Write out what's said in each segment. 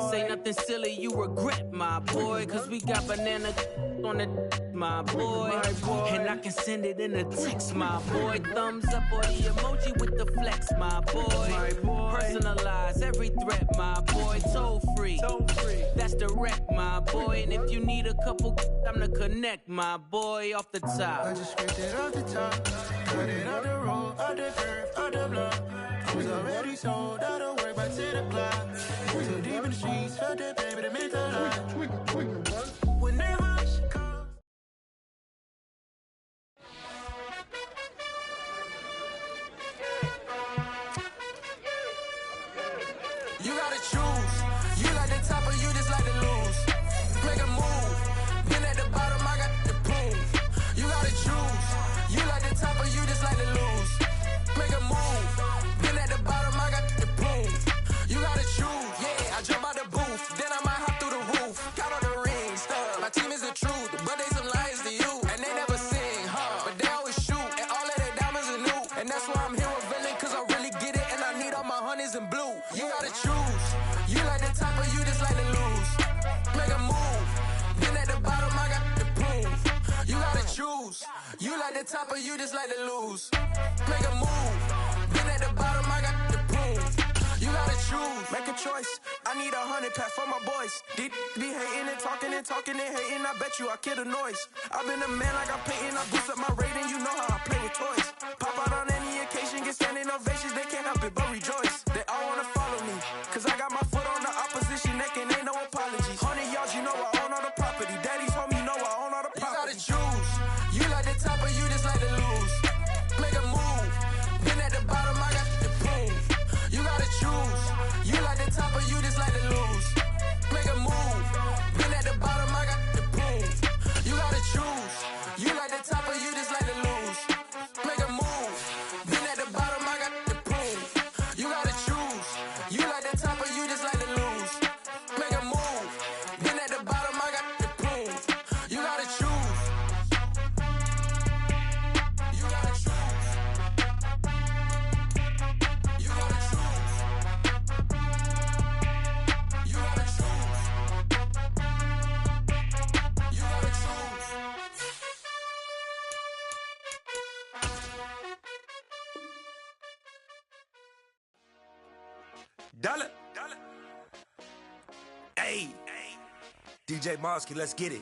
Say nothing silly, you regret, my boy. Cause we got banana on the my boy. And I can send it in a text, my boy. Thumbs up or the emoji with the flex, my boy. Personalize every threat, my boy. Toll free, that's direct, my boy. And if you need a couple, I'm to connect, my boy, off the top. I just scraped it off the top, cut it out the road, out the curve, out the block. I was already sold, out of work by 10 o'clock. So deep in the streets, felt that baby to make a lot. Whenever she calls. You gotta choose. You like the top or you just like to lose. Make a move. Been at the bottom, I got the proof. You gotta choose. You like the top or you just like to lose. Make a move. Been at the bottom, I got the proof. You gotta choose. Yeah, I jump out the booth. Then I might hop through the roof. Count on the rings, stuff. My team is the truth, but they some liars to you. And they never sing, but they always shoot. And all of their diamonds are new. And that's why I'm here with villain, cause I really get it. And I need all my honeys in blue. You gotta choose. You like the top or you just like to lose. Make a move. Been at the bottom, I got the proof. You gotta choose. You like the top or you just like to lose. Make a move. Been at the bottom, I got the proof. You gotta choose. Make a choice. I need 100 pack for my boys. Be hating and talking and hating. I bet you I kill the noise. I've been a man like I'm painting. I boost up my rating. You know how I play with toys. Pop out on any occasion, get standing ovations. They can't help it but rejoice. They all wanna follow me, cause I got my foot on the opposition neck and ain't no apologies. 100 yards, you know I own all the property. Daddy's home, you know I own all the property. You gotta choose. You like the top or you just like to lose. Make a move. Been at the bottom, I got the proof. You gotta choose. You like the top or you just like to lose. Make a move. Been at the bottom, I got the proof. You gotta choose. You like the top or you just like to lose. Make a move. Been at the bottom, I got the proof. You gotta choose. You like the top or you just like to lose. Make a move. Been at the bottom, I got the proof. You gotta choose. You gotta choose. You gotta choose. You gotta choose. You gotta choose. Dollar. Hey. DJ Mosky, let's get it.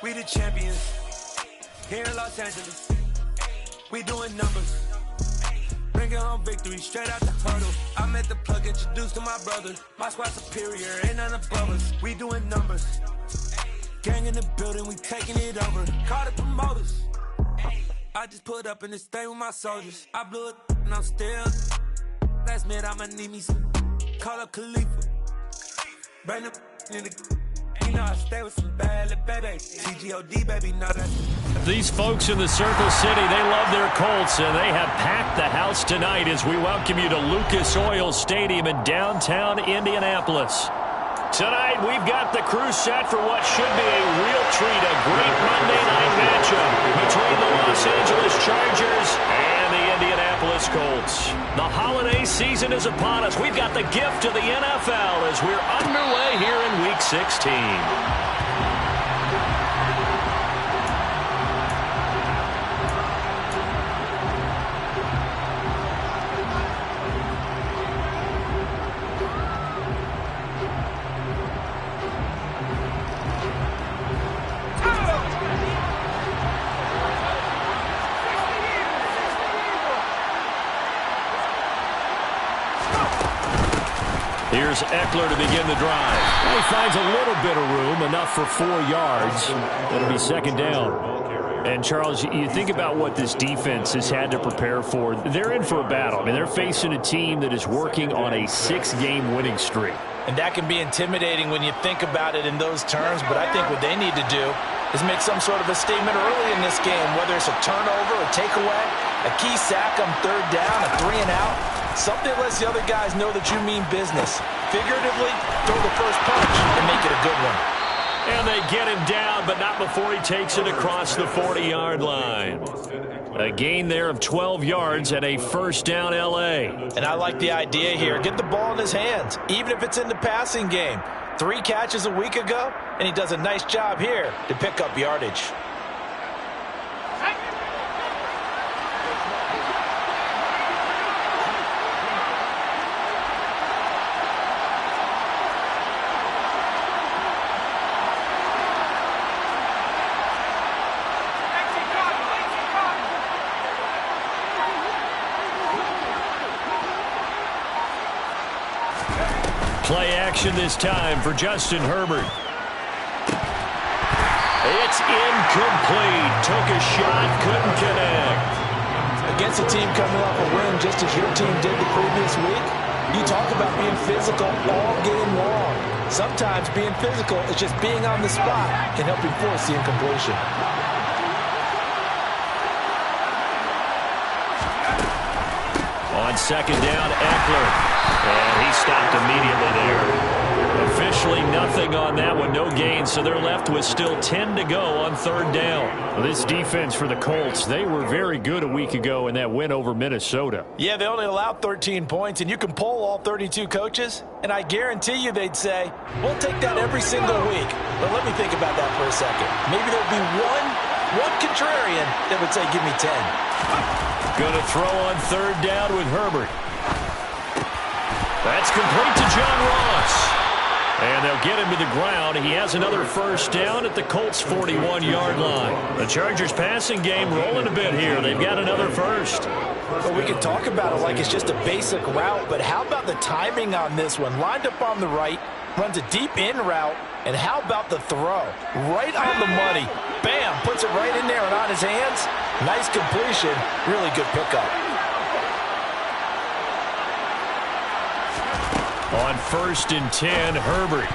We the champions here in Los Angeles. We doing numbers. Bringing home victory straight out the huddle. I met the plug, introduced to my brother. My squad superior, ain't none above us. We doing numbers. Gang in the building, we taking it over. Call the promoters. I just put up in this thing with my soldiers. I blew it and I'm still. Last minute I'ma need me some. Call up Khalifa. Bring them in the. You know I stay with some bad little baby. CGOD baby, know that. These folks in the Circle City, they love their Colts, and they have packed the house tonight as we welcome you to Lucas Oil Stadium in downtown Indianapolis. Tonight, we've got the crew set for what should be a real treat, a great Monday night matchup between the Los Angeles Chargers and the Indianapolis Colts. The holiday season is upon us. We've got the gift of the NFL as we're underway here in Week 16. Here's Eckler to begin the drive. Well, he finds a little bit of room, enough for 4 yards. It'll be second down. And, Charles, you think about what this defense has had to prepare for. They're in for a battle. I mean, they're facing a team that is working on a 6-game winning streak. And that can be intimidating when you think about it in those terms, but I think what they need to do is make some sort of a statement early in this game, whether it's a turnover, a takeaway, a key sack on third down, a 3-and-out. Something that lets the other guys know that you mean business. Figuratively, throw the first punch and make it a good one. And they get him down, but not before he takes it across the 40-yard line. A gain there of 12 yards and a first down L.A. And I like the idea here. Get the ball in his hands, even if it's in the passing game. 3 catches a week ago, and he does a nice job here to pick up yardage. Play action this time for Justin Herbert. It's incomplete. Took a shot, couldn't connect. Against a team coming off a win just as your team did the previous week, you talk about being physical all game long. Sometimes being physical is just being on the spot and helping force the incompletion. On second down, Eckler. And he stopped immediately there. Officially nothing on that one, no gain, so they're left with still 10 to go on third down. Well, this defense for the Colts, they were very good a week ago in that win over Minnesota. Yeah, they only allowed 13 points, and you can poll all 32 coaches, and I guarantee you they'd say, we'll take that every single week. But let me think about that for a second. Maybe there'll be one contrarian that would say, give me 10. Going to throw on third down with Herbert. That's complete to John Ross. And they'll get him to the ground. He has another first down at the Colts' 41-yard line. The Chargers' passing game rolling a bit here. They've got another first. Well, we can talk about it like it's just a basic route, but how about the timing on this one? Lined up on the right, runs a deep in route, and how about the throw? Right on the money. Bam, puts it right in there and on his hands. Nice completion. Really good pickup. On first and 10, Herbert.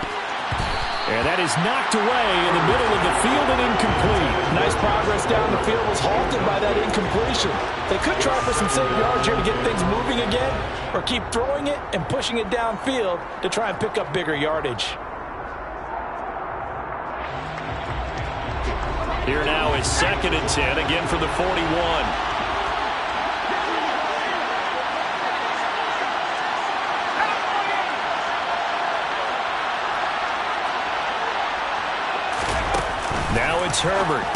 And that is knocked away in the middle of the field and incomplete. Nice progress down the field, was halted by that incompletion. They could try for some safe yards here to get things moving again, or keep throwing it and pushing it downfield to try and pick up bigger yardage. Here now is second and 10, again for the 41. Now it's Herbert.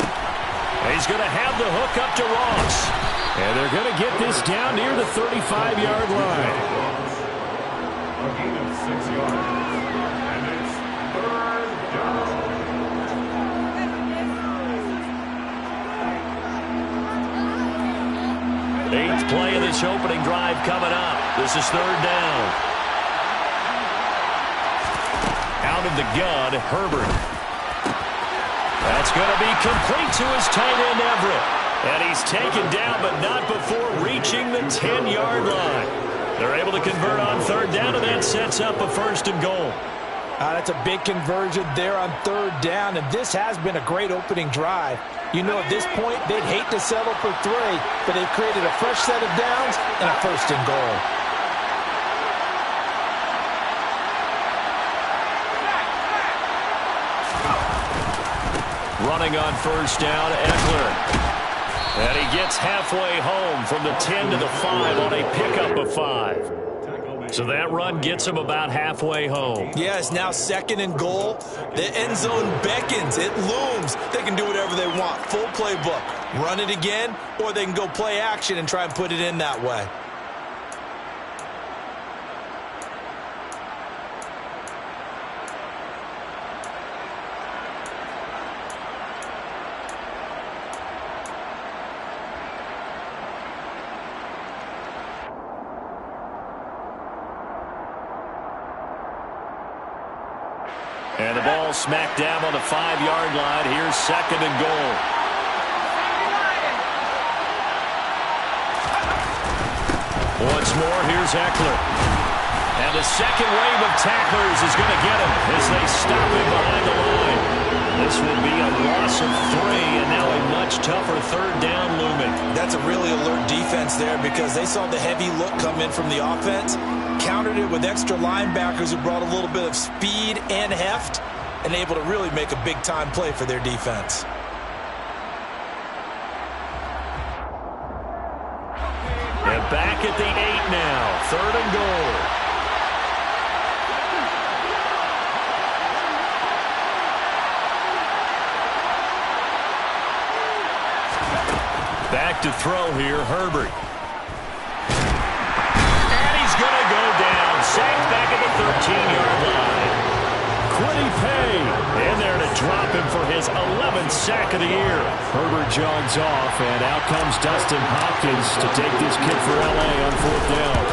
He's going to have the hook up to Ross. And they're going to get this down near the 35-yard line. A gain of 6 yards. And it's third down. Eighth play of this opening drive coming up. This is third down. Out of the gun, Herbert. That's going to be complete to his tight end, Everett. And he's taken down, but not before reaching the 10-yard line. They're able to convert on third down, and that sets up a first and goal. That's a big conversion there on third down, and this has been a great opening drive. You know, at this point, they'd hate to settle for 3, but they've created a fresh set of downs and a first and goal. Running on first down, Eckler. And he gets halfway home from the 10 to the 5 on a pickup of 5. So that run gets him about halfway home. Yeah, it's now second and goal. The end zone beckons. It looms. They can do whatever they want. Full playbook. Run it again, or they can go play action and try and put it in that way. And the ball smacked down on the 5-yard line. Here's second and goal. Once more, here's Eckler. And the second wave of tacklers is going to get him as they stop him behind the line. This will be a loss of 3, and now a much tougher third down looming. That's a really alert defense there because they saw the heavy look come in from the offense, countered it with extra linebackers who brought a little bit of speed and heft, and able to really make a big-time play for their defense. And back at the 8 now, 3rd and goal. Back to throw here, Herbert. And he's going to go down. Sacked back at the 13-yard line. Quiddy Pay in there to drop him for his 11th sack of the year. Herbert jogs off, and out comes Dustin Hopkins to take this kick for L.A. on 4th down.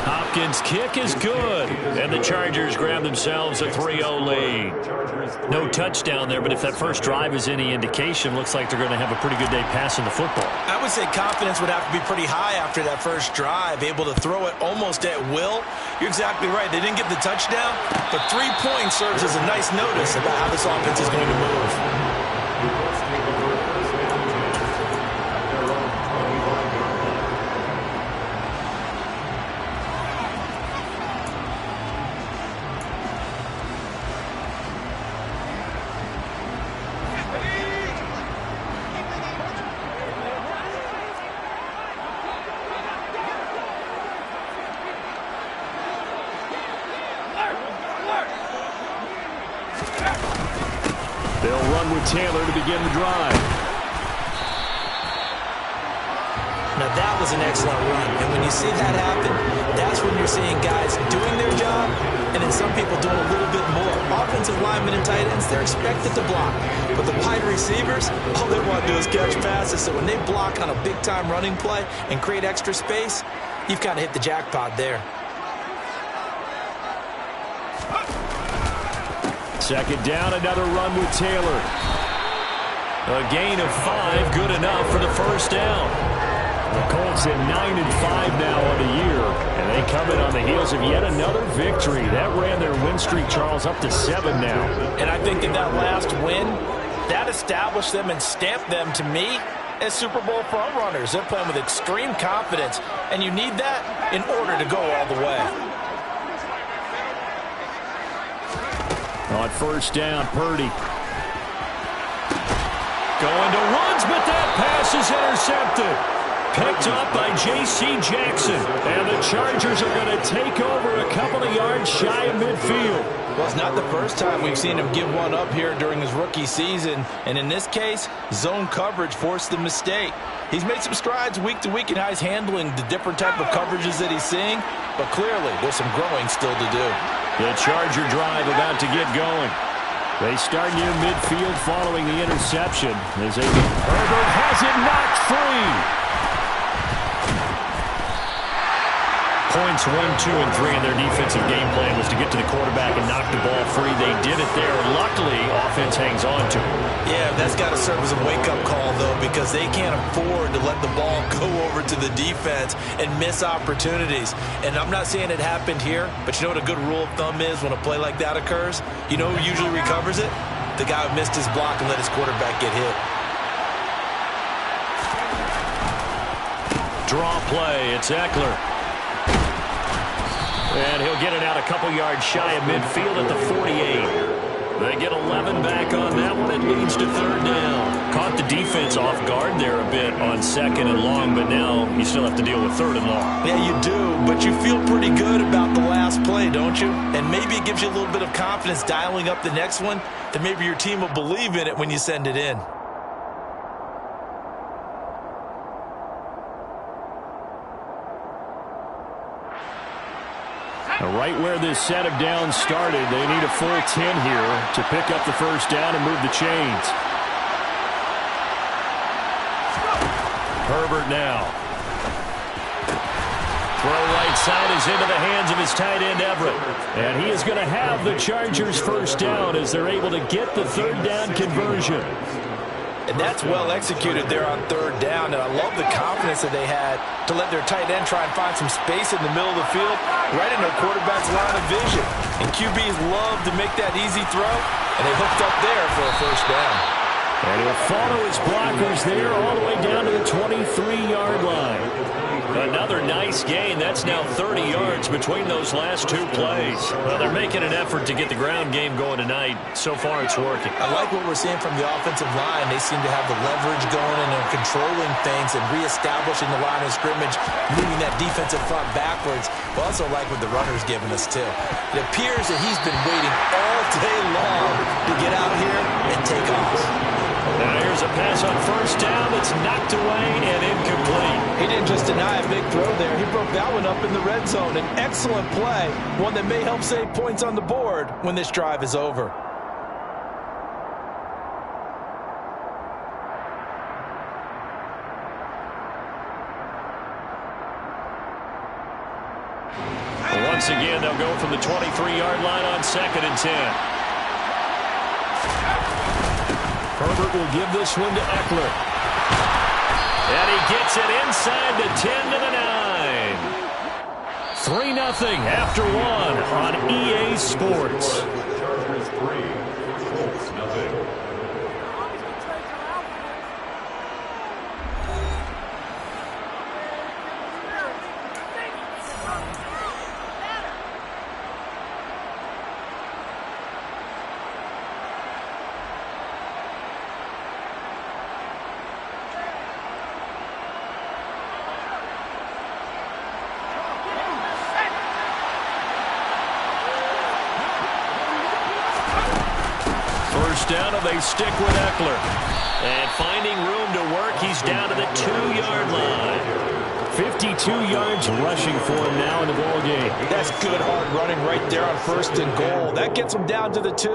Hopkins' kick is good, and the Chargers grab themselves a 3-0 lead. No touchdown there, but if that first drive is any indication, looks like they're going to have a pretty good day passing the football. I would say confidence would have to be pretty high after that first drive, able to throw it almost at will. You're exactly right. They didn't get the touchdown, but 3 points serves as a nice notice about how this offense is going to move. They'll run with Taylor to begin the drive. Now that was an excellent run, and when you see that happen, that's when you're seeing guys doing their job, and then some people doing a little bit more. Offensive linemen and tight ends, they're expected to block, but the wide receivers, all they want to do is catch passes, so when they block on a big-time running play and create extra space, you've kind of hit the jackpot there. Second down, another run with Taylor. A gain of 5, good enough for the first down. The Colts at 9-5 now on the year, and they come in on the heels of yet another victory. That ran their win streak, Charles, up to 7 now. And I think that last win, that established them and stamped them, to me, as Super Bowl front runners. They're playing with extreme confidence, and you need that in order to go all the way. On first down, Purdy. Going to runs, but that pass is intercepted. Picked up by J.C. Jackson. And the Chargers are going to take over a couple of yards shy of midfield. Well, it's not the first time we've seen him give one up here during his rookie season. And in this case, zone coverage forced the mistake. He's made some strides week to week in how he's handling the different type of coverages that he's seeing. But clearly, there's some growing still to do. The Charger drive about to get going. They start near midfield following the interception. Herbert has it knocked free. Points 1, 2, and 3 in their defensive game plan was to get to the quarterback and knock the ball free. They did it there. Luckily, offense hangs on to it. Yeah, that's got to serve as a wake-up call, though, because they can't afford to let the ball go over to the defense and miss opportunities. And I'm not saying it happened here, but you know what a good rule of thumb is when a play like that occurs? You know who usually recovers it? The guy who missed his block and let his quarterback get hit. Draw play. It's Eckler. And he'll get it out a couple yards shy of midfield at the 48. They get 11 back on that one. It leads to third down. Caught the defense off guard there a bit on second and long, but now you still have to deal with third and long. Yeah, you do, but you feel pretty good about the last play, don't you? And maybe it gives you a little bit of confidence dialing up the next one, that maybe your team will believe in it when you send it in. Right where this set of downs started, they need a full 10 here to pick up the first down and move the chains. Herbert now. Throw right side is into the hands of his tight end, Everett. And he is going to have the Chargers first down as they're able to get the third down conversion. And that's well executed there on third down. And I love the confidence that they had to let their tight end try and find some space in the middle of the field, right in their quarterback's line of vision. And QBs love to make that easy throw, and they hooked up there for a first down. And he'll follow his blockers there all the way down to the 23-yard line. Another nice gain. That's now 30 yards between those last two plays. Well, they're making an effort to get the ground game going tonight. So far, it's working. I like what we're seeing from the offensive line. They seem to have the leverage going and they're controlling things and reestablishing the line of scrimmage, moving that defensive front backwards. I also like what the runner's giving us, too. It appears that he's been waiting all day long to get out here and take off. Now here's a pass on first down that's knocked away and incomplete. He didn't just deny a big throw there. He broke that one up in the red zone. An excellent play, one that may help save points on the board when this drive is over. Once again, they'll go from the 23-yard line on 2nd and 10. Herbert will give this one to Eckler. And he gets it inside the 10 to the 9. 3-0 after 1 on EA Sports. Chargers 3, Colts nothing. Down and they stick with Eckler. And finding room to work, he's down to the 2-yard line. 52 yards rushing for him now in the ball game. That's good hard running right there on 1st and goal. That gets him down to the 2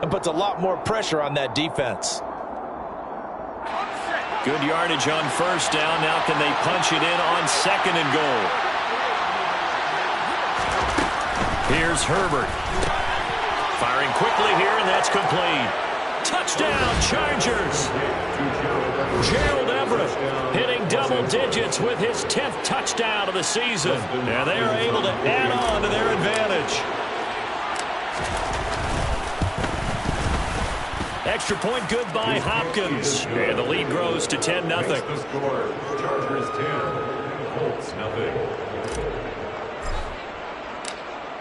and puts a lot more pressure on that defense. Good yardage on 1st down. Now can they punch it in on 2nd and goal? Here's Herbert. Firing quickly here, and that's complete. Touchdown, Chargers. Gerald Everett hitting double digits with his 10th touchdown of the season. And they are able to add on to their advantage. Extra point good by Hopkins. And the lead grows to 10-0. The score, Chargers 10, Colts nothing.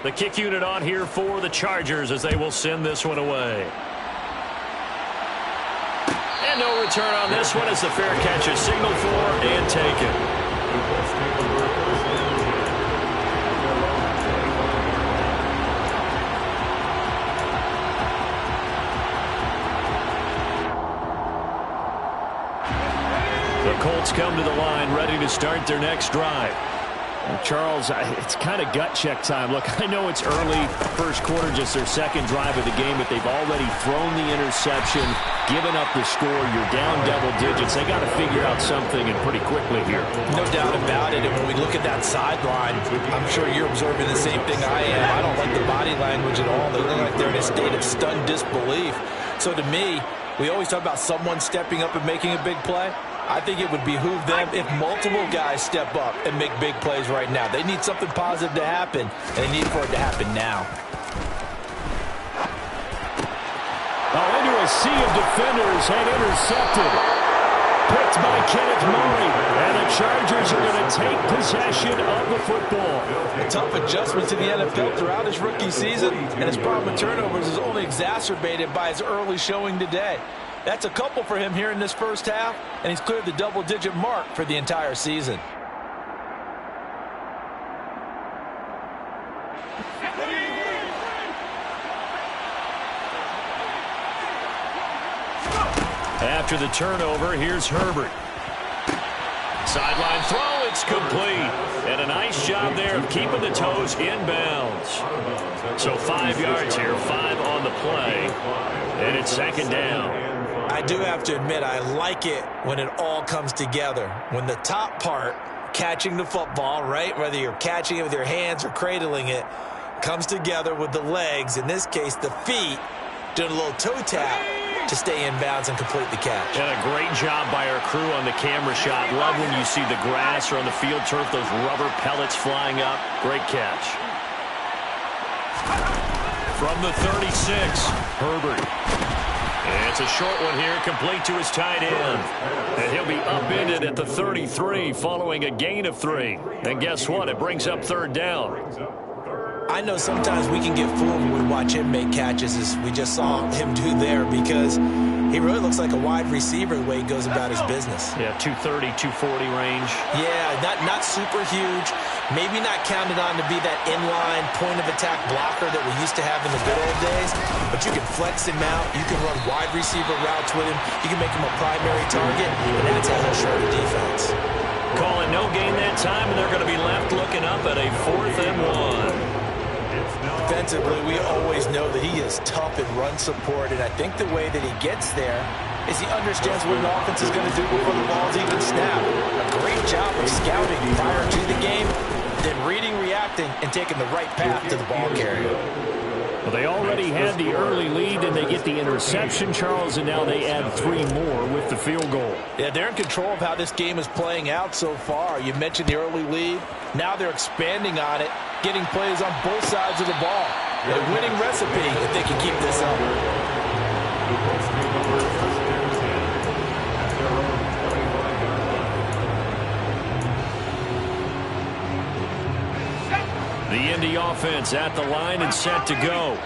The kick unit on here for the Chargers as they will send this one away. And no return on this one as the fair catch is signaled for and taken. The Colts come to the line ready to start their next drive. Charles, it's kind of gut check time. Look, I know it's early, first quarter, just their second drive of the game, but they've already thrown the interception, given up the score. You're down double digits. They got to figure out something, and pretty quickly here. No doubt about it. And when we look at that sideline, I'm sure you're observing the same thing I am. I don't like the body language at all. They look like they're in a state of stunned disbelief. So to me, we always talk about someone stepping up and making a big play. I think it would behoove them if multiple guys step up and make big plays right now. They need something positive to happen, and they need for it to happen now. Into a sea of defenders and intercepted. Picked by Kenneth Murray, and the Chargers are going to take possession of the football. A tough adjustment to the NFL throughout his rookie season, and his problem with turnovers is only exacerbated by his early showing today. That's a couple for him here in this first half, and he's cleared the double-digit mark for the entire season. After the turnover, here's Herbert. Sideline throw, it's complete. And a nice job there of keeping the toes inbounds. So 5 yards here, 5 on the play. And it's 2nd down. I do have to admit, I like it when it all comes together. When the top part, catching the football, right, whether you're catching it with your hands or cradling it, comes together with the legs, in this case the feet, doing a little toe tap to stay in bounds and complete the catch. And a great job by our crew on the camera shot. Love when you see the grass or on the field turf, those rubber pellets flying up. Great catch. From the 36, Herbert. And it's a short one here, complete to his tight end. And he'll be upended at the 33 following a gain of 3. And guess what? It brings up third down. I know sometimes we can get fooled when we watch him make catches, as we just saw him do there, because he really looks like a wide receiver the way he goes about his business. Yeah, 230, 240 range. Yeah, not super huge. Maybe not counted on to be that inline point-of-attack blocker that we used to have in the good old days, but you can flex him out. You can run wide receiver routes with him. You can make him a primary target, and that's how he'll show the defense. Call it no gain that time, and they're going to be left looking up at a 4th and 1. Defensively, we always know that he is tough in run support, and I think the way that he gets there is he understands what an offense is going to do before the ball's even snapped. A great job of scouting prior to the game, then reading, reacting, and taking the right path to the ball carrier. Well, they already had the early lead, and they get the interception, Charles, and now they add 3 more with the field goal. Yeah, they're in control of how this game is playing out so far. You mentioned the early lead. Now they're expanding on it, getting plays on both sides of the ball. A winning recipe if they can keep this up. The Indy offense at the line and set to go.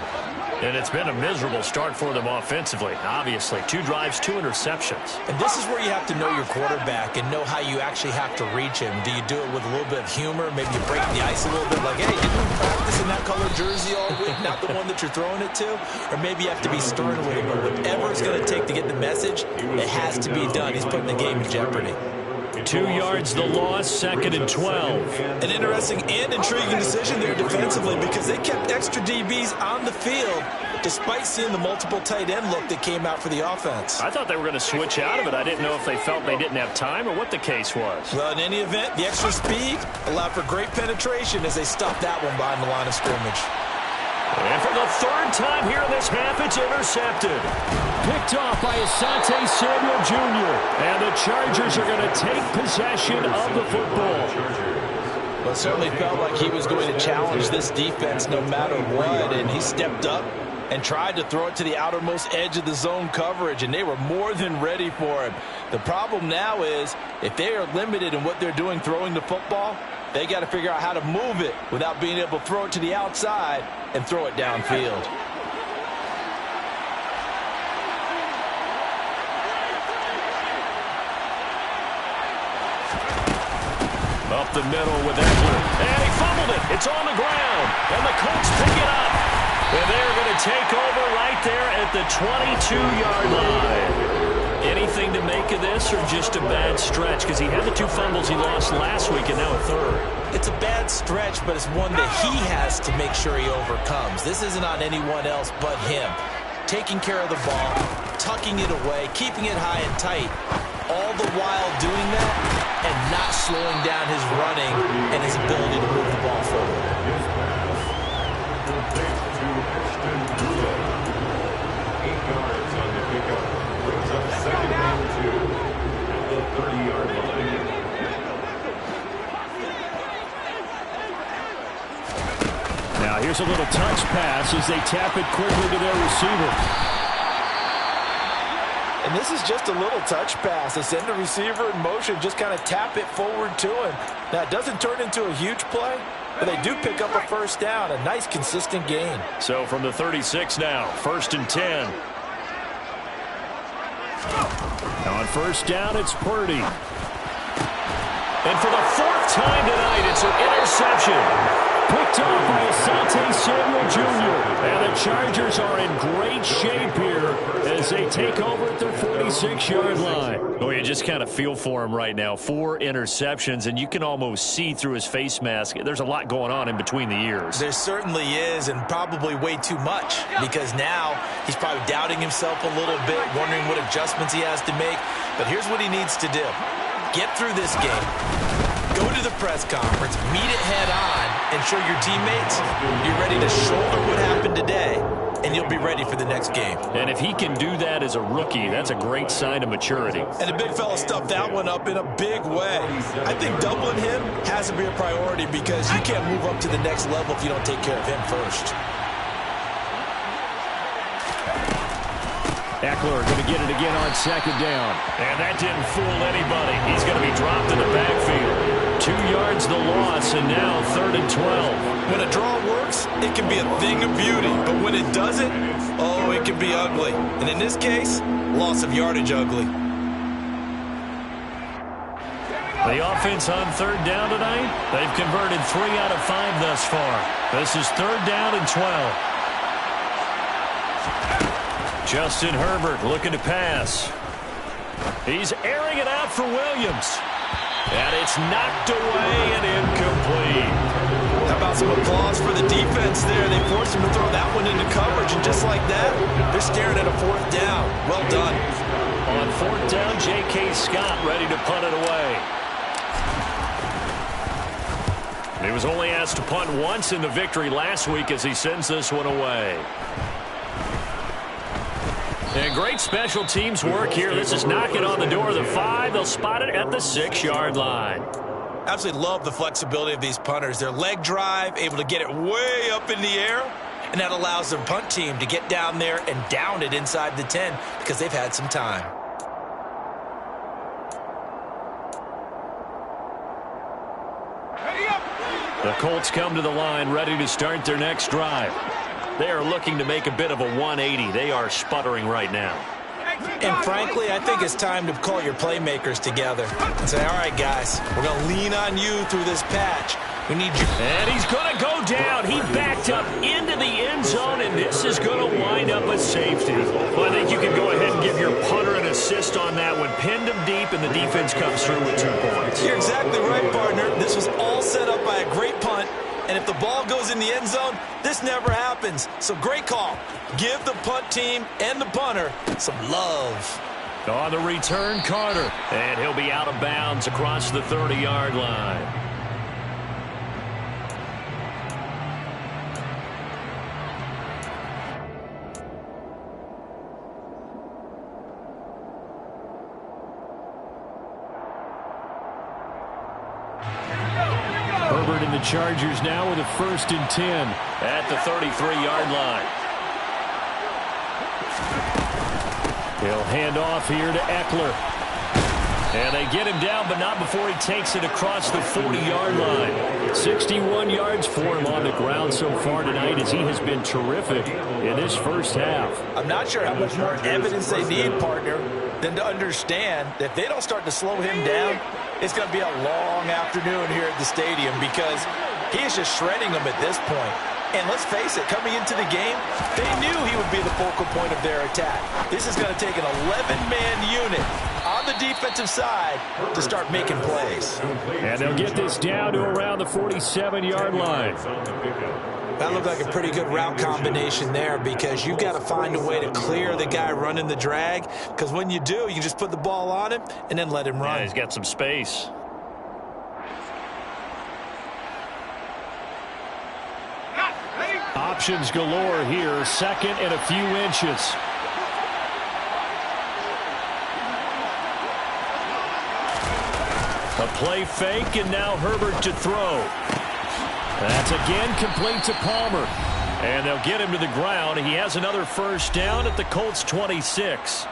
And it's been a miserable start for them offensively, obviously. 2 drives, 2 interceptions. And this is where you have to know your quarterback and know how you actually have to reach him. Do you do it with a little bit of humor? Maybe you break the ice a little bit, like, hey, didn't you practice in that color jersey all week, not the one that you're throwing it to? Or maybe you have to be stern with him. But whatever it's going to take to get the message, it has to be done. He's putting the game in jeopardy. 2 yards the loss, 2nd and 12. An interesting and intriguing decision there defensively, because they kept extra DBs on the field despite seeing the multiple tight end look that came out for the offense. I thought they were going to switch out of it. I didn't know if they felt they didn't have time or what the case was. Well, in any event, the extra speed allowed for great penetration as they stopped that one behind the line of scrimmage. And for the 3rd time here in this half, it's intercepted. Picked off by Asante Samuel Jr. And the Chargers are going to take possession of the football. Well, it certainly felt like he was going to challenge this defense no matter what, and he stepped up and tried to throw it to the outermost edge of the zone coverage, and they were more than ready for him. The problem now is, if they are limited in what they're doing throwing the football, they got to figure out how to move it without being able to throw it to the outside and throw it downfield. Up the middle with Eckler. And he fumbled it. It's on the ground. And the Colts pick it up. And they're going to take over right there at the 22-yard line. Anything to make of this, or just a bad stretch? Because he had the 2 fumbles he lost last week and now a 3rd. It's a bad stretch, but it's one that he has to make sure he overcomes. This isn't on anyone else but him. Taking care of the ball, tucking it away, keeping it high and tight, all the while doing that and not slowing down his running and his ability to move the ball forward. Now here's a little touch pass as they tap it quickly to their receiver. And this is just a little touch pass. They send the receiver in motion, just kind of tap it forward to him. Now, it doesn't turn into a huge play, but they do pick up a 1st down, a nice, consistent gain. So from the 36 now, 1st and 10. On 1st down, it's Purdy. And for the 4th time tonight, it's an interception. Picked off by Asante Samuel Jr. And the Chargers are in great shape here as they take over at their 46-yard line. Well, you just kind of feel for him right now. 4 interceptions, and you can almost see through his face mask. There's a lot going on in between the ears. There certainly is, and probably way too much, because now he's probably doubting himself a little bit, wondering what adjustments he has to make. But here's what he needs to do. Get through this game. Go to the press conference, meet it head on, and show your teammates you're ready to shoulder what happened today, and you'll be ready for the next game. And if he can do that as a rookie, that's a great sign of maturity. And the big fella stuffed that one up in a big way. I think doubling him has to be a priority, because you can't move up to the next level if you don't take care of him first. Eckler going to get it again on second down. And that didn't fool anybody. He's going to be dropped in the backfield. 2 yards the loss, and now 3rd and 12. When a draw works, it can be a thing of beauty. But when it doesn't, oh, it can be ugly. And in this case, loss of yardage ugly. The offense on 3rd down tonight, they've converted 3 out of 5 thus far. This is 3rd down and 12. Justin Herbert looking to pass. He's airing it out for Williams. And it's knocked away and incomplete. How about some applause for the defense there? They forced him to throw that one into coverage, and just like that, they're staring at a 4th down. Well done. On 4th down, J.K. Scott ready to punt it away. He was only asked to punt once in the victory last week as he sends this one away. And great special teams work here. This is knocking on the door of the 5. They'll spot it at the 6-yard line. Absolutely love the flexibility of these punters. Their leg drive, able to get it way up in the air, and that allows their punt team to get down there and down it inside the 10 because they've had some time. The Colts come to the line ready to start their next drive. They are looking to make a bit of a 180. They are sputtering right now. And frankly, I think it's time to call your playmakers together and say, all right, guys, we're going to lean on you through this patch. We need you. And he's going to go down. He backed up into the end zone, and this is going to wind up a safety. Well, I think you can go ahead and give your punter an assist on that one. Pinned him deep, and the defense comes through with 2 points. You're exactly right, partner. This was all set up by a great punt. And if the ball goes in the end zone, this never happens. So great call. Give the punt team and the punter some love. On the return, Carter. And he'll be out of bounds across the 30-yard line. Herbert and the Chargers now with a 1st and 10 at the 33-yard line. He'll hand off here to Eckler. And they get him down, but not before he takes it across the 40-yard line. 61 yards for him on the ground so far tonight as he has been terrific in this first half. I'm not sure how much more evidence they need, partner, than to understand that if they don't start to slow him down, it's going to be a long afternoon here at the stadium because he is just shredding them at this point. And let's face it, coming into the game, they knew he would be the focal point of their attack. This is going to take an 11-man unit on the defensive side to start making plays. And they'll get this down to around the 47-yard line. That looked like a pretty good route combination there because you've got to find a way to clear the guy running the drag because when you do, you just put the ball on him and then let him run. Yeah, he's got some space. Options galore here, 2nd and a few inches. A play fake, and now Herbert to throw. That's again complete to Palmer. And they'll get him to the ground. He has another 1st down at the Colts 26.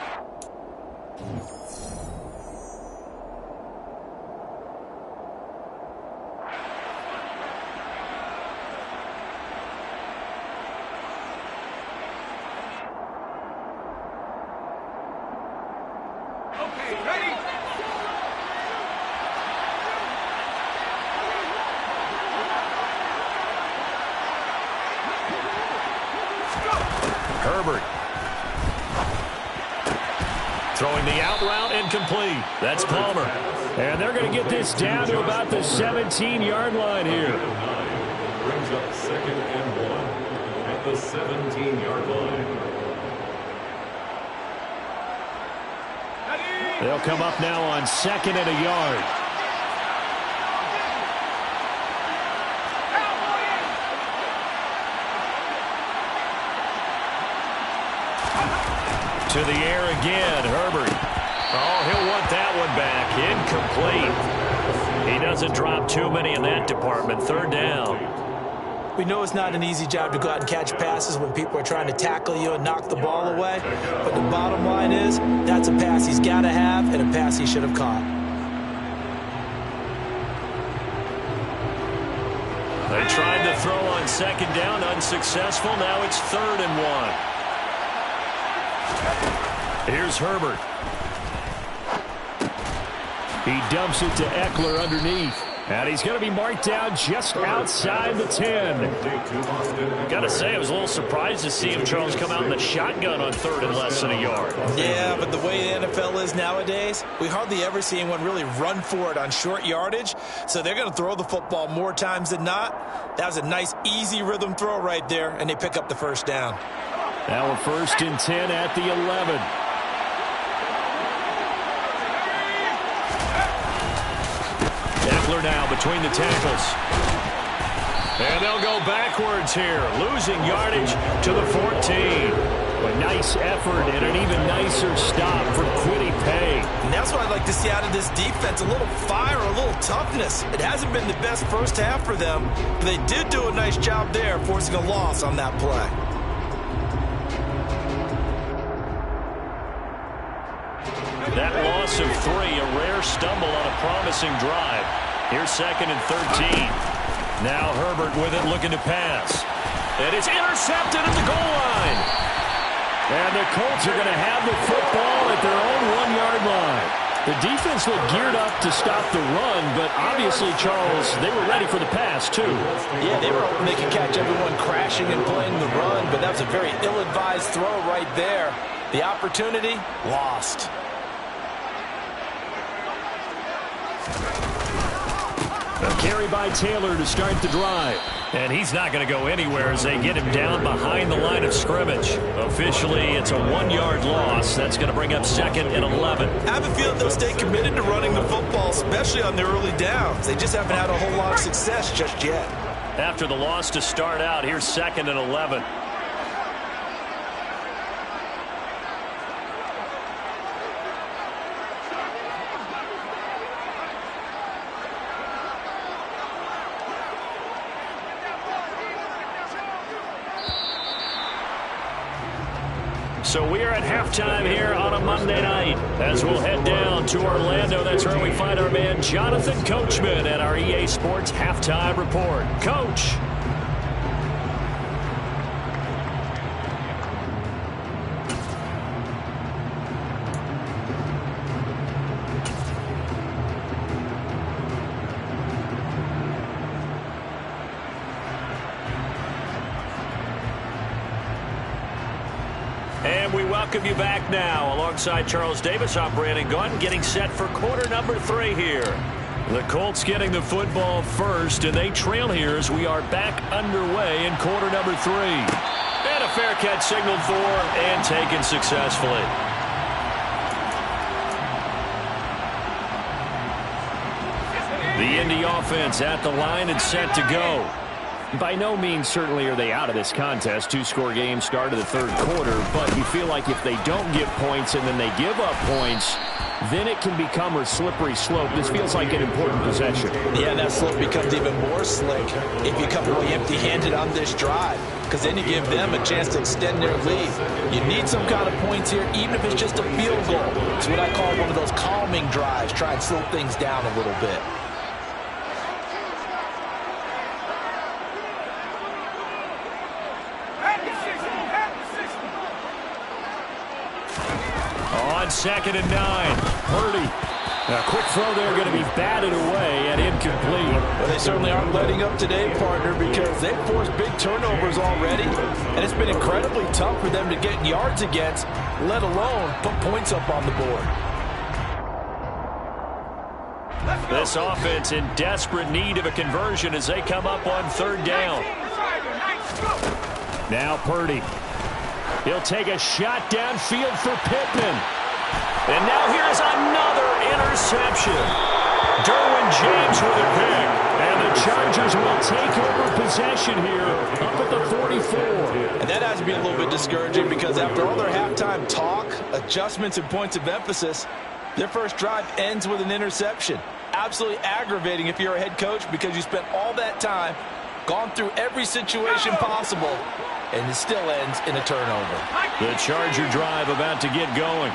Herbert. Throwing the out route incomplete. That's Palmer. And they're going to get this down to about the 17-yard line here. Brings up 2nd and 1 at the 17-yard line. They'll come up now on 2nd and a yard. To the air again, Herbert. Oh, he'll want that one back. Incomplete. He doesn't drop too many in that department. 3rd down. We know it's not an easy job to go out and catch passes when people are trying to tackle you and knock the ball away. But the bottom line is, that's a pass he's got to have and a pass he should have caught. They tried to throw on second down, unsuccessful. Now it's 3rd and 1. Here's Herbert. He dumps it to Eckler underneath. And he's going to be marked down just outside the 10. Got to say, I was a little surprised to see him, Charles, come out in the shotgun on 3rd and less than a yard. Yeah, but the way the NFL is nowadays, we hardly ever see anyone really run for it on short yardage. So they're going to throw the football more times than not. That was a nice, easy rhythm throw right there, and they pick up the first down. Now a 1st and 10 at the 11. Eckler now between the tackles. And they'll go backwards here, losing yardage to the 14. A nice effort and an even nicer stop for Kwity Paye. And that's what I'd like to see out of this defense, a little fire, a little toughness. It hasn't been the best first half for them, but they did do a nice job there, forcing a loss on that play. That loss of 3, a rare stumble on a promising drive. Here's 2nd and 13. Now Herbert with it, looking to pass. And it's intercepted at the goal line. And the Colts are going to have the football at their own 1-yard line. The defense looked geared up to stop the run, but obviously, Charles, they were ready for the pass, too. Yeah, they were hoping they could catch everyone crashing and playing the run, but that was a very ill-advised throw right there. The opportunity, lost. A carry by Taylor to start the drive. And he's not going to go anywhere as they get him down behind the line of scrimmage. Officially, it's a 1-yard loss. That's going to bring up 2nd and 11. I have a feeling they'll stay committed to running the football, especially on their early downs. They just haven't had a whole lot of success just yet. After the loss to start out, here's 2nd and 11. So we are at halftime here on a Monday night as we'll head down to Orlando. That's where we find our man Jonathan Coachman at our EA Sports Halftime Report. Coach. And we welcome you back now. Alongside Charles Davis, I'm Brandon Gunn, getting set for quarter number 3 here. The Colts getting the football first, and they trail here as we are back underway in quarter number 3. And a fair catch signaled for and taken successfully. The Indy offense at the line and set to go. By no means certainly are they out of this contest. 2-score game start of the 3rd quarter, but you feel like if they don't get points and then they give up points, then it can become a slippery slope. This feels like an important possession. Yeah, that slope becomes even more slick if you come away empty-handed on this drive, because then you give them a chance to extend their lead. You need some kind of points here, even if it's just a field goal. It's what I call one of those calming drives, try and slow things down a little bit. On 2nd and 9, Purdy. A quick throw there, going to be batted away and incomplete. Well, they certainly aren't letting up today, partner, because they've forced big turnovers already, and it's been incredibly tough for them to get yards against, let alone put points up on the board. This offense in desperate need of a conversion as they come up on 3rd down. Now Purdy. He'll take a shot downfield for Pittman. And now here's another interception. Derwin James with a pick. And the Chargers will take over possession here up at the 44. And that has to be a little bit discouraging because after all their halftime talk, adjustments, and points of emphasis, their first drive ends with an interception. Absolutely aggravating if you're a head coach because you spent all that time Gone through every situation possible, and it still ends in a turnover. The Charger drive about to get going.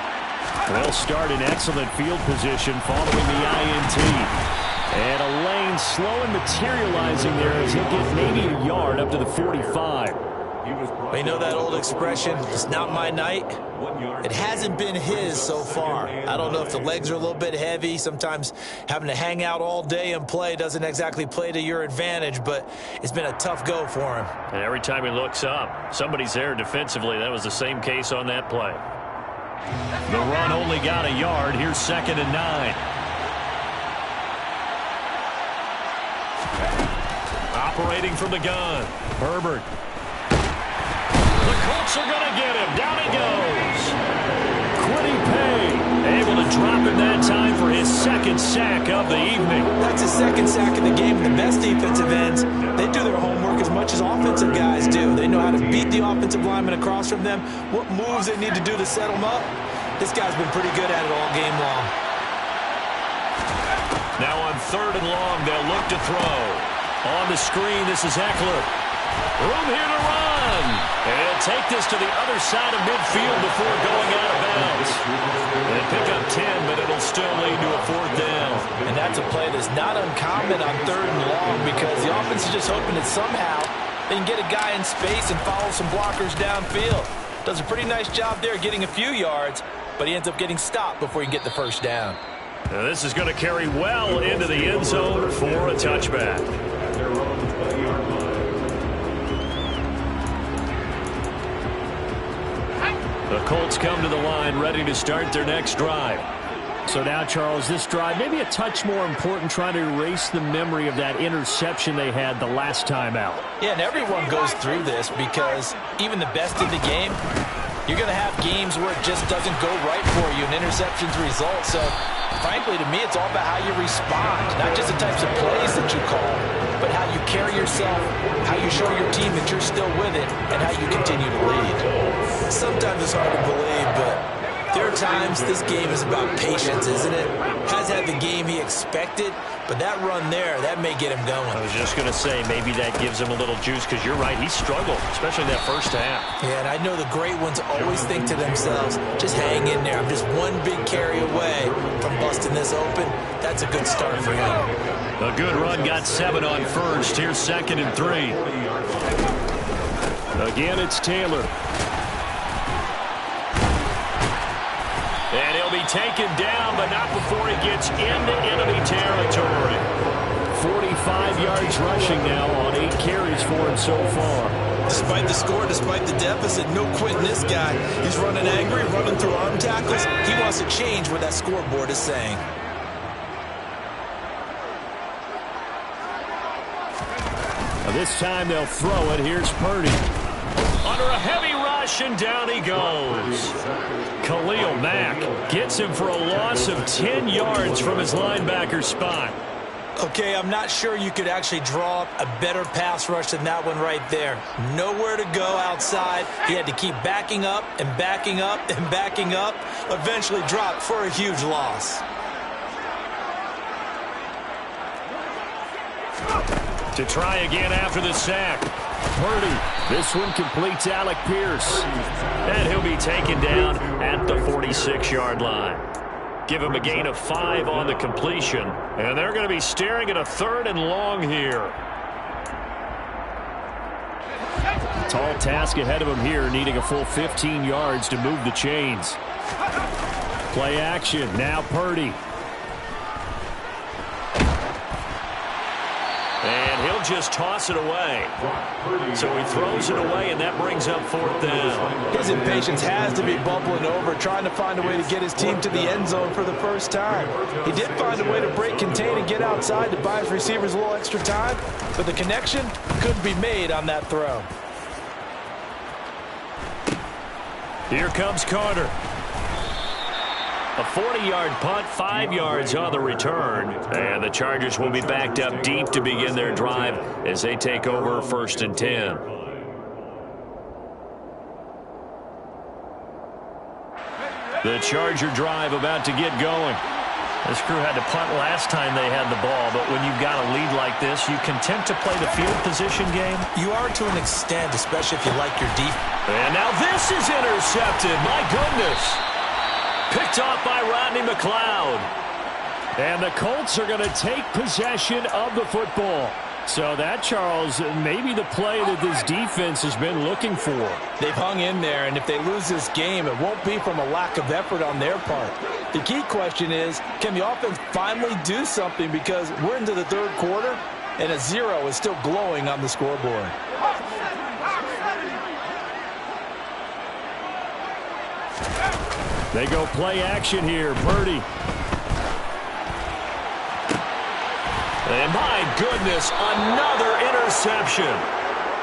They'll start in excellent field position following the INT. And a lane slow and materializing there as he'll get maybe a yard up to the 45. You know that old expression, it's not my night? It hasn't been his so far. I don't know if the legs are a little bit heavy. Sometimes having to hang out all day and play doesn't exactly play to your advantage, but it's been a tough go for him. And every time he looks up, somebody's there defensively. That was the same case on that play. The run only got a yard. Here's 2nd and 9. Operating from the gun, Herbert. The Colts are going to get him. Down he goes. Quiddy Pay able to drop him that time for his 2nd sack of the evening. That's his 2nd sack of the game. The best defensive ends, they do their homework as much as offensive guys do. They know how to beat the offensive lineman across from them, what moves they need to do to set them up. This guy's been pretty good at it all game long. Now on 3rd and long, they'll look to throw. On the screen, this is Eckler. Room here to run. And he'll take this to the other side of midfield before going out of bounds. They pick up 10, but it'll still lead to a 4th down. And that's a play that's not uncommon on 3rd and long because the offense is just hoping that somehow they can get a guy in space and follow some blockers downfield. Does a pretty nice job there getting a few yards, but he ends up getting stopped before he can get the 1st down. Now this is going to carry well into the end zone for a touchback. The Colts come to the line ready to start their next drive. So now, Charles, this drive maybe a touch more important, trying to erase the memory of that interception they had the last time out. Yeah, and everyone goes through this because even the best in the game, you're going to have games where it just doesn't go right for you, and interceptions result. So, frankly, to me, it's all about how you respond, not just the types of plays that you call, but how you carry yourself, how you show your team that you're still with it, and how you continue to lead. Sometimes it's hard to believe, but there are times this game is about patience, isn't it? Has had the game he expected, but that run there, that may get him going. I was just going to say, maybe that gives him a little juice, because you're right, he struggled, especially in that first half. Yeah, and I know the great ones always think to themselves, just hang in there. I'm just one big carry away from busting this open. That's a good start for him. A good run, got 7 on 1st. Here's 2nd and 3. Again, it's Taylor. And he'll be taken down, but not before he gets into enemy territory. 45 yards rushing now on 8 carries for him so far. Despite the score, despite the deficit, no quitting this guy. He's running angry, running through arm tackles. He wants to change what that scoreboard is saying. Now this time they'll throw it. Here's Purdy. Under a heavy rush, and down he goes. Khalil Mack gets him for a loss of 10 yards from his linebacker spot. Okay, I'm not sure you could actually draw up a better pass rush than that one right there. Nowhere to go outside. He had to keep backing up and backing up and backing up. Eventually dropped for a huge loss. To try again after the sack. Purdy. This one completes Alec Pierce. And he'll be taken down at the 46-yard line. Give him a gain of 5 on the completion. And they're going to be staring at a 3rd and long here. Tall task ahead of him here, needing a full 15 yards to move the chains. Play action. Now Purdy. And he'll just toss it away. So he throws it away, and that brings up 4th down. His impatience has to be bubbling over, trying to find a way to get his team to the end zone for the first time. He did find a way to break contain and get outside to buy his receivers a little extra time, but the connection couldn't be made on that throw. Here comes Carter. A 40-yard punt, 5 yards on the return. And the Chargers will be backed up deep to begin their drive as they take over 1st and 10. The Charger drive about to get going. This crew had to punt last time they had the ball, but when you've got a lead like this, you content to play the field position game? You are to an extent, especially if you like your defense. And now this is intercepted. My goodness. Picked off by Rodney McLeod. And the Colts are going to take possession of the football. So that, Charles, may be the play that this defense has been looking for. They've hung in there, and if they lose this game, it won't be from a lack of effort on their part. The key question is, can the offense finally do something, because we're into the third quarter, and a 0 is still glowing on the scoreboard. They go play action here. Purdy. And my goodness, another interception.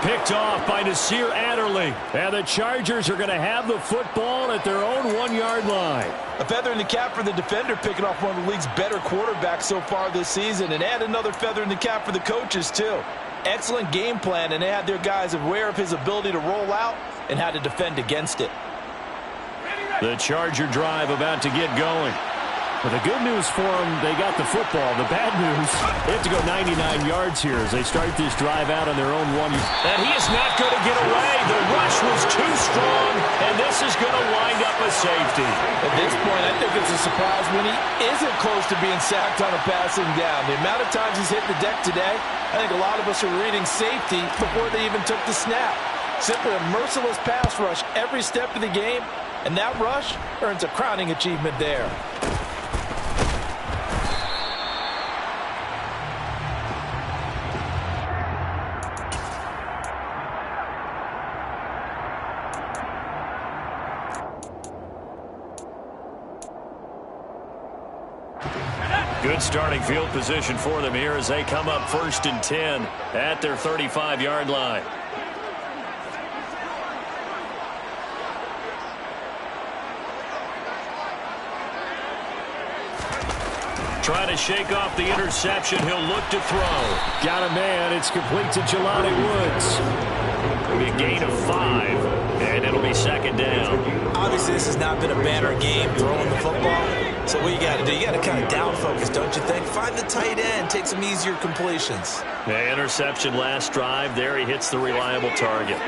Picked off by Nasir Adderley. And the Chargers are going to have the football at their own 1-yard line. A feather in the cap for the defender, picking off one of the league's better quarterbacks so far this season. And add another feather in the cap for the coaches, too. Excellent game plan, and they had their guys aware of his ability to roll out and how to defend against it. The Charger drive about to get going. But the good news for them, they got the football. The bad news, they have to go 99 yards here as they start this drive out on their own 1. And he is not going to get away. The rush was too strong, and this is going to wind up a safety. At this point, I think it's a surprise when he isn't close to being sacked on a passing down. The amount of times he's hit the deck today, I think a lot of us are reading safety before they even took the snap. Simply a merciless pass rush every step of the game, and that rush earns a crowning achievement there. Good starting field position for them here as they come up 1st and 10 at their 35-yard line. Trying to shake off the interception. He'll look to throw. Got a man. It's complete to Jelani Woods. It'll be a gain of 5, and it'll be 2nd down. Obviously, this has not been a banner game throwing the football. So what you got to do, you got to kind of down focus, don't you think? Find the tight end, take some easier completions. The interception last drive. There he hits the reliable target.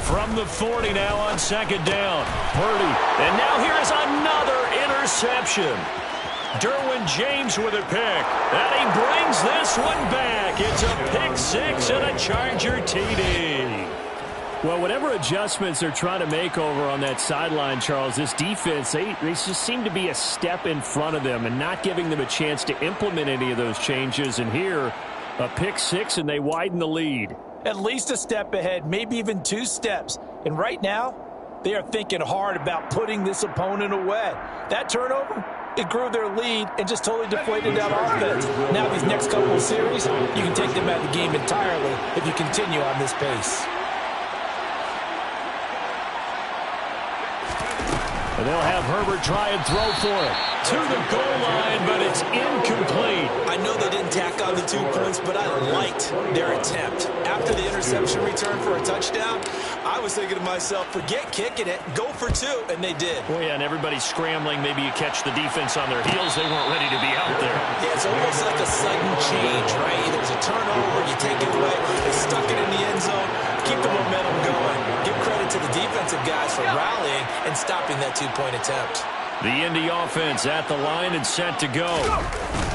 From the 40 now on 2nd down. Purdy. And now here is another interception. Derwin James with a pick. And he brings this one back. It's a pick 6 and a Charger TD. Well, whatever adjustments they're trying to make over on that sideline, Charles, this defense, they just seem to be a step in front of them and not giving them a chance to implement any of those changes. And here, a pick 6, and they widen the lead. At least a step ahead, maybe even 2 steps. And right now, they are thinking hard about putting this opponent away. That turnover, it grew their lead and just totally deflated that offense. Now these next couple of series, you can take them out of the game entirely if you continue on this pace. And they'll have Herbert try and throw for it. To the goal line, but it's incomplete. I know they didn't tack on the 2 points, but I liked their attempt. After the interception return for a touchdown, I was thinking to myself, forget kicking it, go for 2, and they did. Oh, yeah, and everybody's scrambling. Maybe you catch the defense on their heels. They weren't ready to be out there. Yeah, it's almost like a sudden change, right? There's a turnover, you take it away, they stuck it in the end zone, keep the momentum going. Give credit to the defensive guys for rallying and stopping that 2-point attempt. The Indy offense at the line and set to go.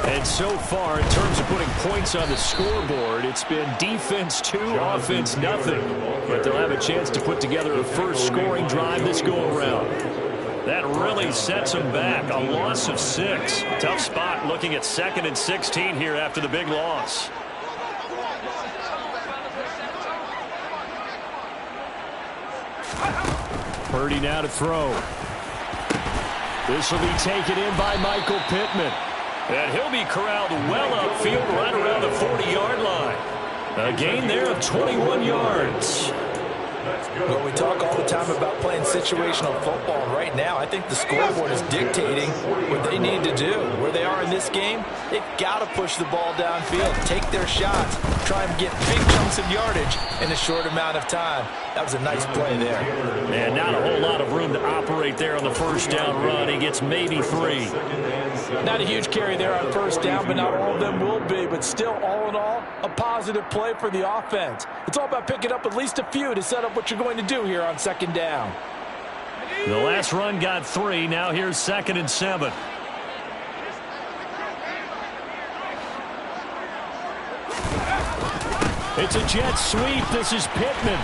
And so far, in terms of putting points on the scoreboard, it's been defense 2, offense nothing. But they'll have a chance to put together a first scoring drive this go-around. That really sets them back. A loss of 6. Tough spot looking at 2nd and 16 here after the big loss. Purdy now to throw. This will be taken in by Michael Pittman. And he'll be corralled well upfield right around the 40-yard line. A gain there of 21 yards. Well, we talk all the time about playing situational football. Right now, I think the scoreboard is dictating what they need to do. Where they are in this game, they've got to push the ball downfield, take their shots, try and get big chunks of yardage in a short amount of time. That was a nice play there. And not a whole lot of room to operate there on the first down run. He gets maybe 3. Not a huge carry there on first down, but not all of them will be. But still, all in all, a positive play for the offense. It's all about picking up at least a few to set up what you're going to do here on second down. The last run got 3. Now here's 2nd and 7. It's a jet sweep. This is Pittman.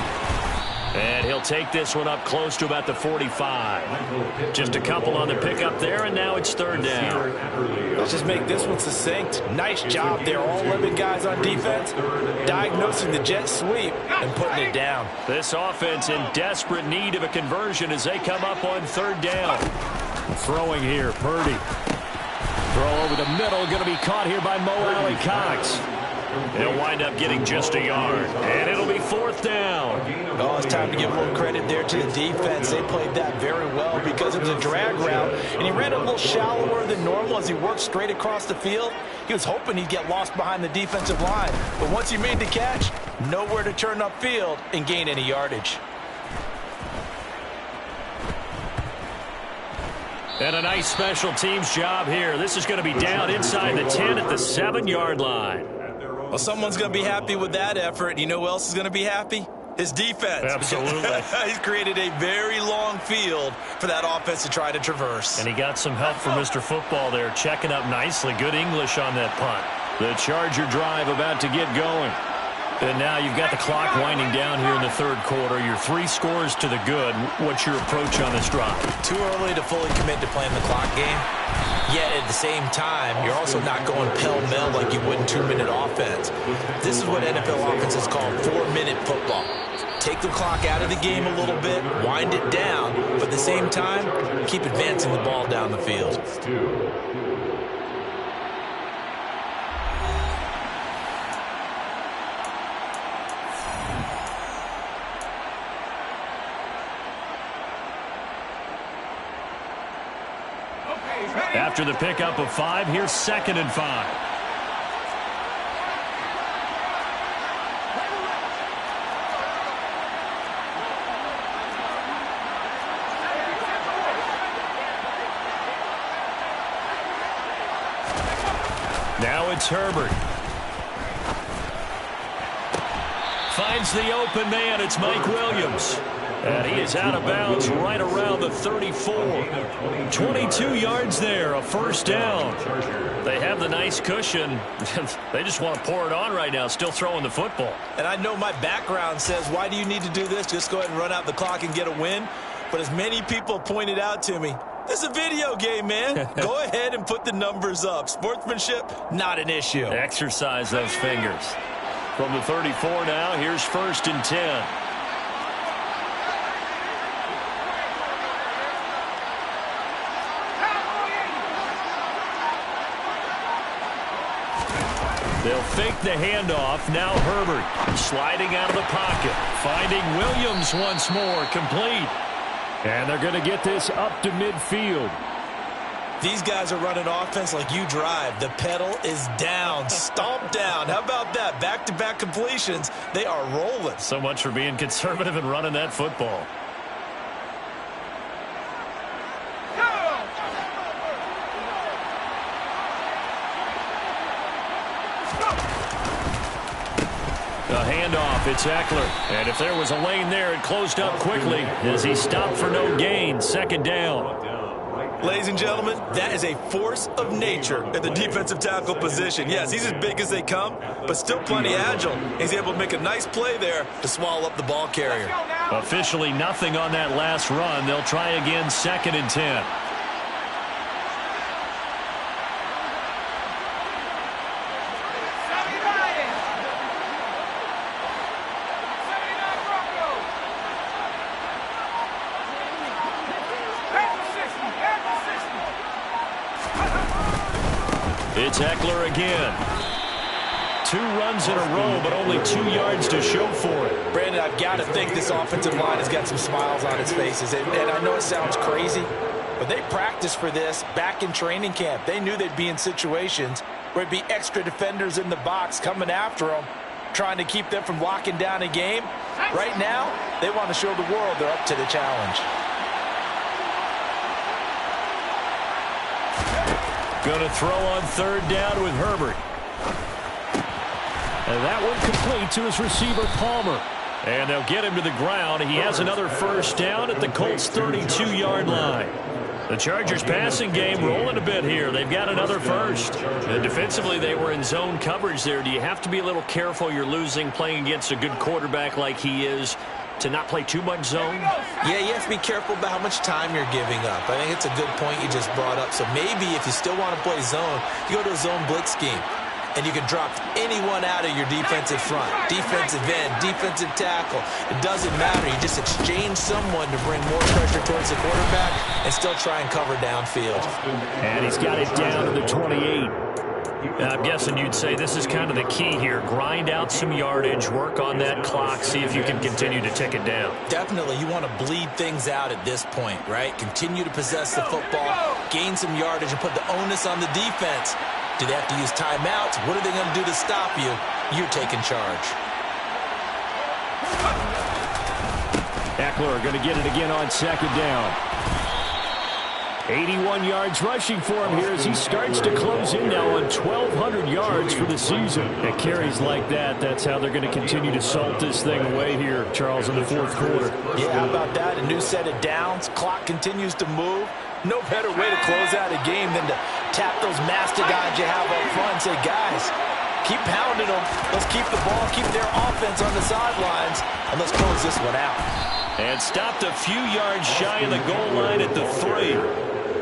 And he'll take this one up close to about the 45. Just a couple on the pickup there, and now it's 3rd down. Let's just make this one succinct. Nice job there, all 11 guys on defense, diagnosing the jet sweep and putting it down. This offense in desperate need of a conversion as they come up on 3rd down. Throwing here, Purdy. Throw over the middle, going to be caught here by Mo Alley Cox. He'll wind up getting just a yard, and it'll be 4th down. Oh, it's time to give a little credit there to the defense. They played that very well because it was a drag route, and he ran a little shallower than normal as he worked straight across the field. He was hoping he'd get lost behind the defensive line, but once he made the catch, nowhere to turn upfield and gain any yardage. And a nice special teams job here. This is going to be down inside the 10 at the 7-yard line. Well, someone's going to be happy with that effort. You know who else is going to be happy? His defense. Absolutely. He's created a very long field for that offense to try to traverse. And he got some help from Mr. Football there, checking up nicely. Good English on that punt. The Charger drive about to get going. And now you've got the clock winding down here in the 3rd quarter. You're 3 scores to the good. What's your approach on this drive? Too early to fully commit to playing the clock game. Yet at the same time, you're also not going pell-mell like you would in 2-minute offense. This is what NFL offenses call 4-minute football. Take the clock out of the game a little bit, wind it down, but at the same time, keep advancing the ball down the field. After the pickup of 5, here's 2nd and 5. Now it's Herbert. Finds the open man. It's Mike Williams. And he is out of bounds right around the 34. 22 yards there, a 1st down. They have the nice cushion. They just want to pour it on right now, still throwing the football. And I know my background says, why do you need to do this? Just go ahead and run out the clock and get a win. But as many people pointed out to me, this is a video game, man. Go ahead and put the numbers up. Sportsmanship, not an issue. Exercise those fingers. From the 34 now, here's 1st and 10. They'll fake the handoff. Now Herbert sliding out of the pocket. Finding Williams once more. Complete. And they're going to get this up to midfield. These guys are running offense like you drive. The pedal is down. Stomp down. How about that? Back-to-back completions. They are rolling. So much for being conservative and running that football. The handoff, it's Eckler. And if there was a lane there, it closed up quickly as he stopped for no gain. 2nd down. Ladies and gentlemen, that is a force of nature at the defensive tackle position. Yes, he's as big as they come, but still plenty agile. He's able to make a nice play there to swallow up the ball carrier. Officially nothing on that last run. They'll try again, 2nd and 10. It's Eckler again. 2 runs in a row, but only 2 yards to show for it. Brandon, I've got to think this offensive line has got some smiles on its faces. And I know it sounds crazy, but they practiced for this back in training camp. They knew they'd be in situations where it'd be extra defenders in the box coming after them, trying to keep them from locking down a game. Right now, they want to show the world they're up to the challenge. Going to throw on 3rd down with Herbert. And that one complete to his receiver, Palmer. And they'll get him to the ground. He has another 1st down at the Colts' 32-yard line. The Chargers passing game rolling a bit here. They've got another 1st. And defensively, they were in zone coverage there. Do you have to be a little careful? You're losing playing against a good quarterback like he is to not play too much zone? Yeah, you have to be careful about how much time you're giving up. I think it's a good point you just brought up. So maybe if you still want to play zone, you go to a zone blitz scheme. And you can drop anyone out of your defensive front, defensive end, defensive tackle. It doesn't matter. You just exchange someone to bring more pressure towards the quarterback and still try and cover downfield. And he's got it down to the 28. I'm guessing you'd say this is kind of the key here. Grind out some yardage, work on that clock, see if you can continue to tick it down. Definitely. You want to bleed things out at this point, right? Continue to possess the football, gain some yardage, and put the onus on the defense. Do they have to use timeouts? What are they going to do to stop you? You're taking charge. Eckler going to get it again on 2nd down. 81 yards rushing for him here as he starts to close in now on 1,200 yards for the season. At carries like that, that's how they're going to continue to salt this thing away here, Charles, in the 4th quarter. Yeah, how about that? A new set of downs. Clock continues to move. No better way to close out a game than to tap those mastodons you have up front and say, guys, keep pounding them. Let's keep the ball, keep their offense on the sidelines, and let's close this one out. And stopped a few yards shy of the goal line at the 3.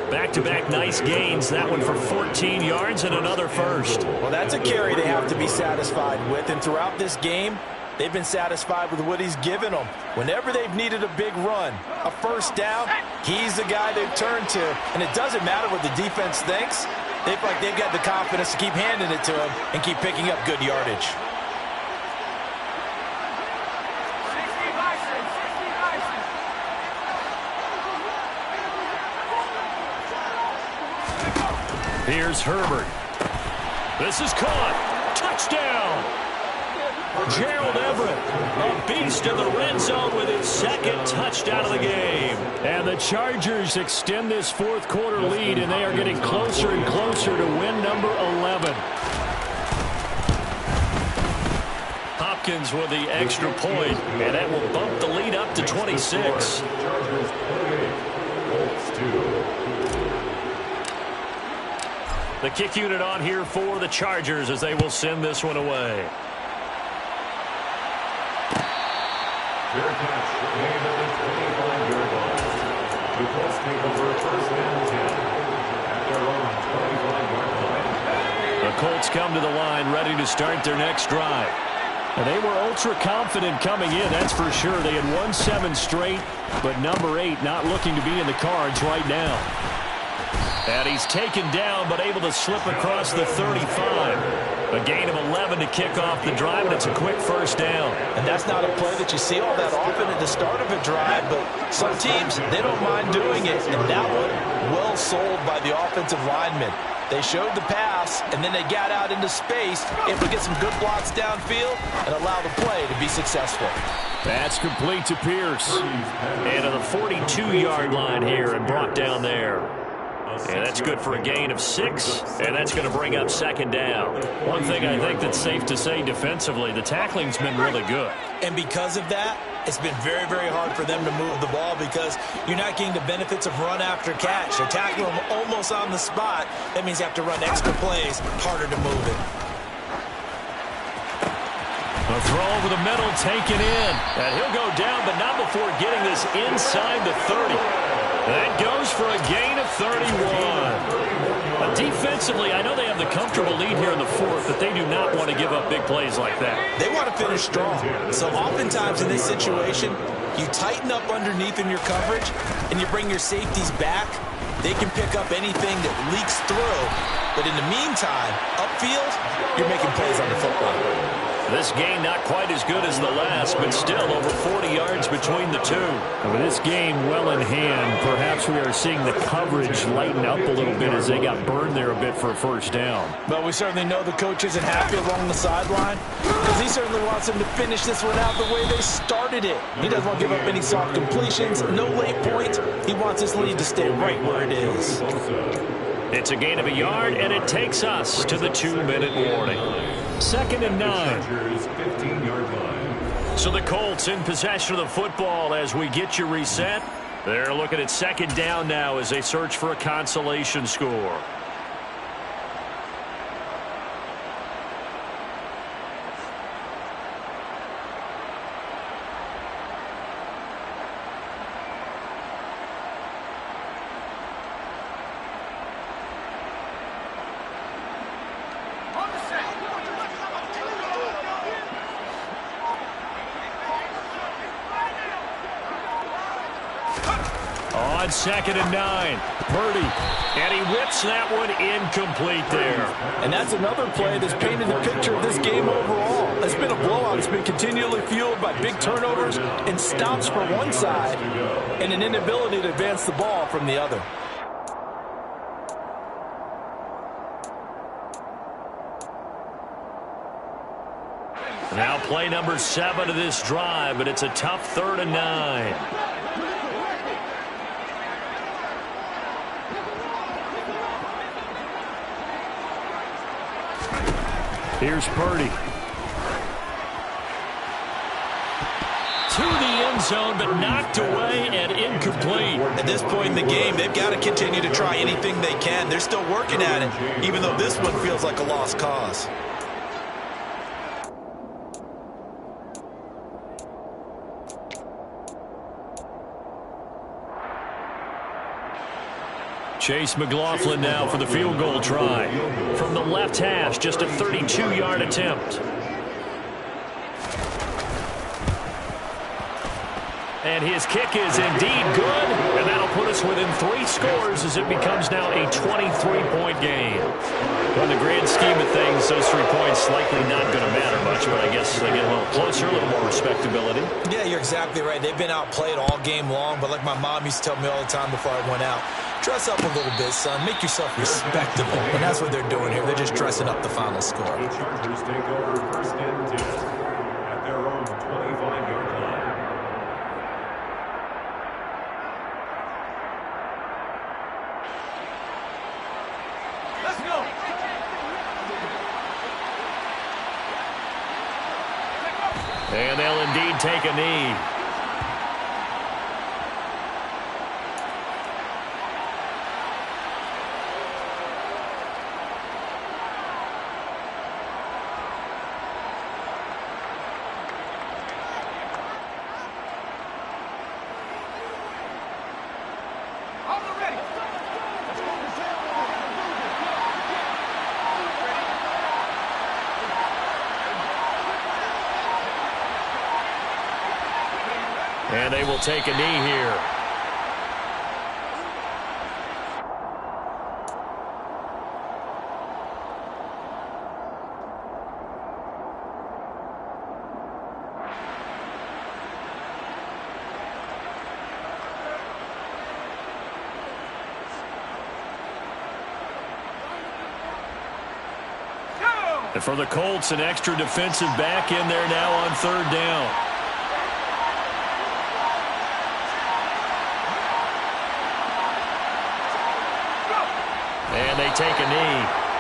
Back-to-back nice gains. That one for 14 yards and another 1st. Well, that's a carry they have to be satisfied with, and throughout this game, they've been satisfied with what he's given them. Whenever they've needed a big run, a 1st down, he's the guy they've turned to. And it doesn't matter what the defense thinks. They feel like they've got the confidence to keep handing it to him and keep picking up good yardage. Here's Herbert. This is caught. Touchdown. Gerald Everett, a beast in the red zone with his 2nd touchdown of the game. And the Chargers extend this 4th quarter lead, and they are getting closer and closer to win number 11. Hopkins with the extra point, and that will bump the lead up to 26. Chargers 28, Colts 2. The kick unit on here for the Chargers as they will send this one away. Fair catch, made at the 25-yard line. The Colts take over 1st and 10 at their own 25-yard line. The Colts come to the line ready to start their next drive. And they were ultra confident coming in, that's for sure. They had won 7 straight, but number 8 not looking to be in the cards right now. And he's taken down, but able to slip across the 35. A gain of 11 to kick off the drive, and it's a quick 1st down. And that's not a play that you see all that often at the start of a drive, but some teams, they don't mind doing it. And that one, well sold by the offensive lineman. They showed the pass, and then they got out into space, able to get some good blocks downfield and allow the play to be successful. That's complete to Pierce. And to the 42-yard line here and brought down there. And that's good for a gain of 6, and that's going to bring up 2nd down. One thing I think that's safe to say defensively, the tackling's been really good. And because of that, it's been very, very hard for them to move the ball because you're not getting the benefits of run after catch. They're tackling them almost on the spot. That means you have to run extra plays, harder to move it. A throw over the middle, taken in. And he'll go down, but not before getting this inside the 30. That goes for a gain of 31. Defensively, I know they have the comfortable lead here in the 4th, but they do not want to give up big plays like that. They want to finish strong. So oftentimes in this situation, you tighten up underneath in your coverage, and you bring your safeties back. they can pick up anything that leaks through. But in the meantime, upfield, you're making plays on the football. This game not quite as good as the last, but still over 40 yards between the two. And with this game well in hand, perhaps we are seeing the coverage lighten up a little bit as they got burned there a bit for a first down. But we certainly know the coach isn't happy along the sideline because he certainly wants them to finish this one out the way they started it. He doesn't want to give up any soft completions, no late points. He wants his lead to stay right where it is. It's a gain of a yard, and it takes us to the 2-minute warning. 2nd and 9. 15-yard line. So the Colts in possession of the football as we get you reset. They're looking at 2nd down now as they search for a consolation score. On 2nd and 9, Purdy, and he whips that one incomplete there. And that's another play that's painted the picture of this game overall. It's been a blowout. It's been continually fueled by big turnovers and stops for one side and an inability to advance the ball from the other. Now play number 7 of this drive, but it's a tough 3rd and 9. Here's Purdy. To the end zone, but knocked away and incomplete. At this point in the game, they've got to continue to try anything they can. They're still working at it, even though this one feels like a lost cause. Chase McLaughlin now for the field goal try. From the left hash, just a 32-yard attempt. And his kick is indeed good, and that'll put us within 3 scores as it becomes now a 23-point game. Well, in the grand scheme of things, those 3 points likely not going to matter much, but I guess they get a little closer, a little more respectability. Yeah, you're exactly right. They've been outplayed all game long, but like my mom used to tell me all the time before I went out, dress up a little bit, son. Make yourself respectable. And that's what they're doing here. They're just dressing up the final score. The Chargers take over 1st and 10 at their own 25-yard line. Let's go. And they'll indeed take a knee. And they will take a knee here. And for the Colts, an extra defensive back in there now on 3rd down. And they take a knee.